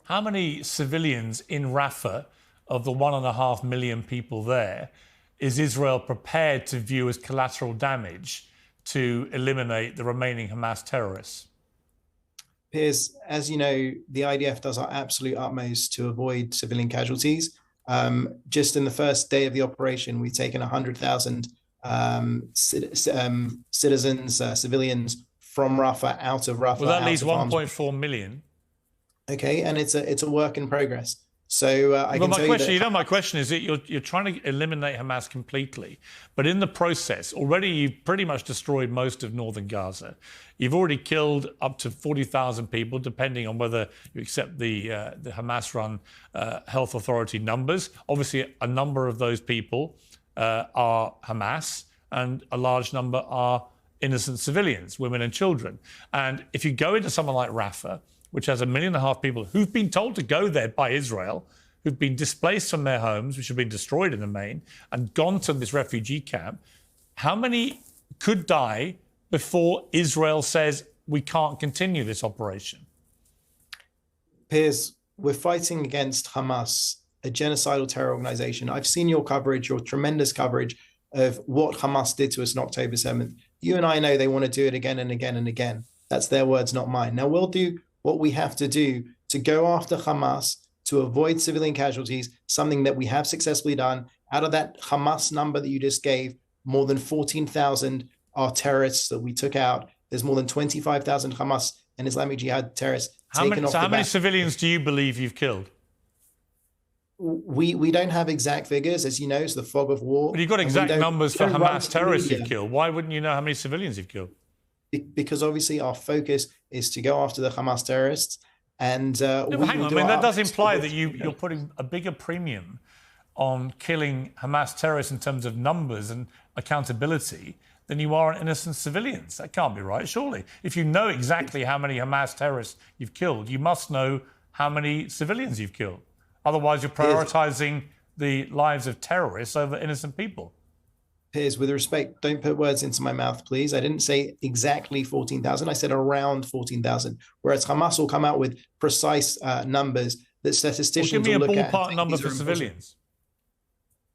how many civilians in Rafah, of the 1.5 million people there, is Israel prepared to view as collateral damage to eliminate the remaining Hamas terrorists? Piers, as you know, the IDF does our absolute utmost to avoid civilian casualties. Just in the first day of the operation, we've taken 100,000 citizens, civilians from Rafah out of Rafah. Well, that leaves 1.4 million. Okay, and it's a work in progress. So my question is that you're trying to eliminate Hamas completely, but in the process, already you've pretty much destroyed most of northern Gaza. You've already killed up to 40,000 people, depending on whether you accept the Hamas-run health authority numbers. Obviously, a number of those people are Hamas, and a large number are innocent civilians, women and children. And if you go into someone like Rafah, which has 1.5 million people who've been told to go there by Israel, who've been displaced from their homes, which have been destroyed in the main, and gone to this refugee camp, how many could die before Israel says we can't continue this operation? Piers, we're fighting against Hamas, a genocidal terror organization. I've seen your coverage, your tremendous coverage of what Hamas did to us on October 7th. You and I know they want to do it again and again and again. That's their words, not mine. Now, we'll do what we have to do to go after Hamas, to avoid civilian casualties, something that we have successfully done. Out of that Hamas number that you just gave, more than 14,000 are terrorists that we took out. There's more than 25,000 Hamas and Islamic Jihad terrorists taken off the back. How many civilians do you believe you've killed? We don't have exact figures, as you know, it's the fog of war. But you've got exact numbers for Hamas terrorists you've killed. Why wouldn't you know how many civilians you've killed? Because obviously our focus is to go after the Hamas terrorists. And hang on, that does imply that you're putting a bigger premium on killing Hamas terrorists in terms of numbers and accountability than you are on innocent civilians. That can't be right, surely. If you know exactly how many Hamas terrorists you've killed, you must know how many civilians you've killed. Otherwise, you're prioritizing the lives of terrorists over innocent people. Piers, with respect, don't put words into my mouth, please. I didn't say exactly 14,000. I said around 14,000, whereas Hamas will come out with precise numbers that statisticians will look at. Give me a ballpark number for civilians.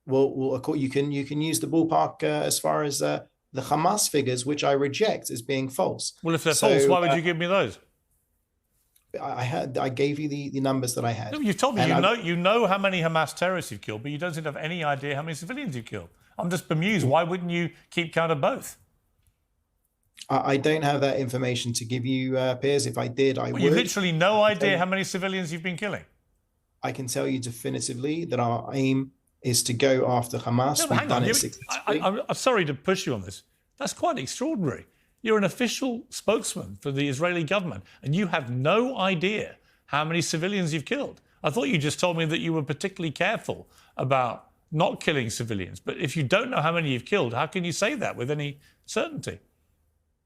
Well, you can use the ballpark as far as the Hamas figures, which I reject as being false. Well, if they're false, why would you give me those? I gave you the numbers that I had. No, you told me you know how many Hamas terrorists you've killed, but you don't seem to have any idea how many civilians you've killed. I'm just bemused. Why wouldn't you keep count of both? I don't have that information to give you, Piers. If I did, I would. You literally no idea how many civilians you've been killing? I can tell you definitively that our aim is to go after Hamas. No, hang on. I'm sorry to push you on this. That's quite extraordinary. You're an official spokesman for the Israeli government, and you have no idea how many civilians you've killed. I thought you just told me that you were particularly careful about not killing civilians. But if you don't know how many you've killed, how can you say that with any certainty?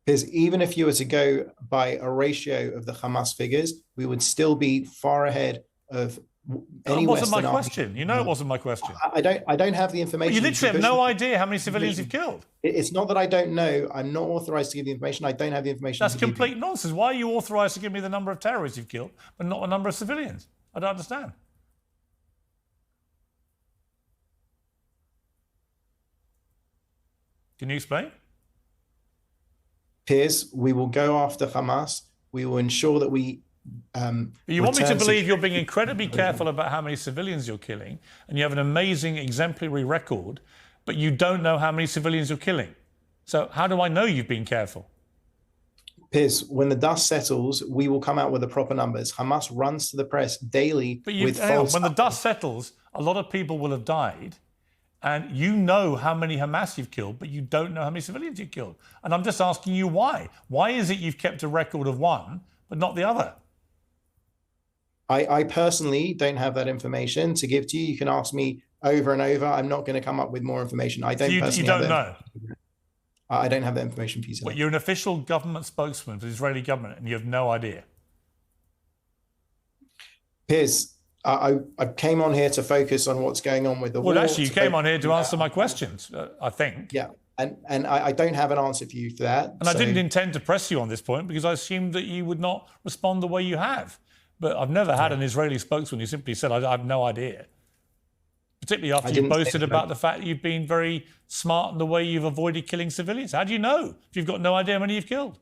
Because even if you were to go by a ratio of the Hamas figures, we would still be far ahead of any Western army. It wasn't my question. You know it wasn't my question. I don't have the information. Well, you literally have no idea how many civilians you've killed. It's not that I don't know. I'm not authorized to give the information. I don't have the information. That's complete nonsense. Why are you authorized to give me the number of terrorists you've killed, but not the number of civilians? I don't understand. Can you explain? Piers, we will go after Hamas. We will ensure that we you want me to believe you're being incredibly careful about how many civilians you're killing, and you have an amazing exemplary record, but you don't know how many civilians you're killing. So how do I know you've been careful? Piers, when the dust settles, we will come out with the proper numbers. Hamas runs to the press daily with false... When the dust settles, a lot of people will have died, and you know how many Hamas you've killed, but you don't know how many civilians you've killed. And I'm just asking you why. Why is it you've kept a record of one, but not the other? I personally don't have that information to give to you. You can ask me over and over. I'm not going to come up with more information. I don't personally you don't know? I don't have that information for you today. Well, you're an official government spokesman for the Israeli government, and you have no idea. Piers, I came on here to focus on what's going on with the war. Well, actually, you came on here to answer my questions, I think. Yeah, and I don't have an answer for you for that. And I didn't intend to press you on this point because I assumed that you would not respond the way you have. But I've never had an Israeli spokesman who simply said, I have no idea. Particularly after you didn't say boasted that. about the fact that you've been very smart in the way you've avoided killing civilians. How do you know if you've got no idea how many you've killed?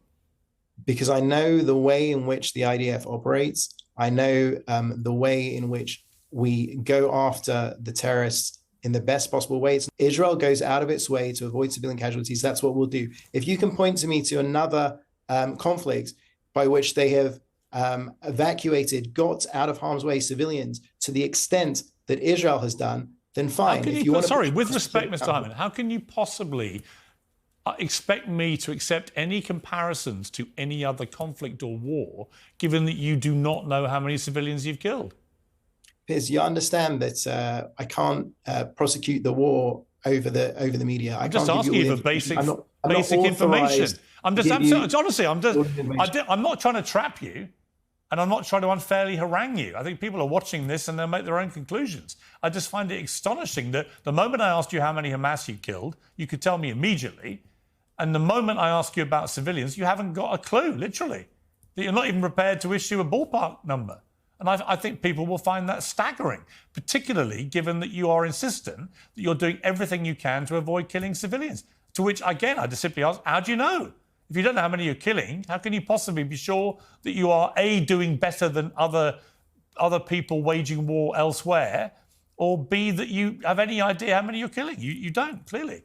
Because I know the way in which the IDF operates. I know the way in which we go after the terrorists in the best possible way. Israel goes out of its way to avoid civilian casualties. That's what we'll do. If you can point to me to another conflict by which they have evacuated, got out of harm's way civilians to the extent that Israel has done, then fine. Sorry, with respect, Mr. Hyman, how can you possibly expect me to accept any comparisons to any other conflict or war, given that you do not know how many civilians you've killed? Piers, you understand that I can't prosecute the war over the media. I'm just asking you for basic information. I'm not trying to trap you, and I'm not trying to unfairly harangue you. I think people are watching this and they'll make their own conclusions. I just find it astonishing that the moment I asked you how many Hamas you killed, you could tell me immediately. And the moment I ask you about civilians, you haven't got a clue, literally. That you're not even prepared to issue a ballpark number. And I think people will find that staggering, particularly given that you are insistent that you're doing everything you can to avoid killing civilians. To which, again, I just simply ask, how do you know? If you don't know how many you're killing, how can you possibly be sure that you are, A, doing better than other people waging war elsewhere, or B, that you have any idea how many you're killing? You don't, clearly.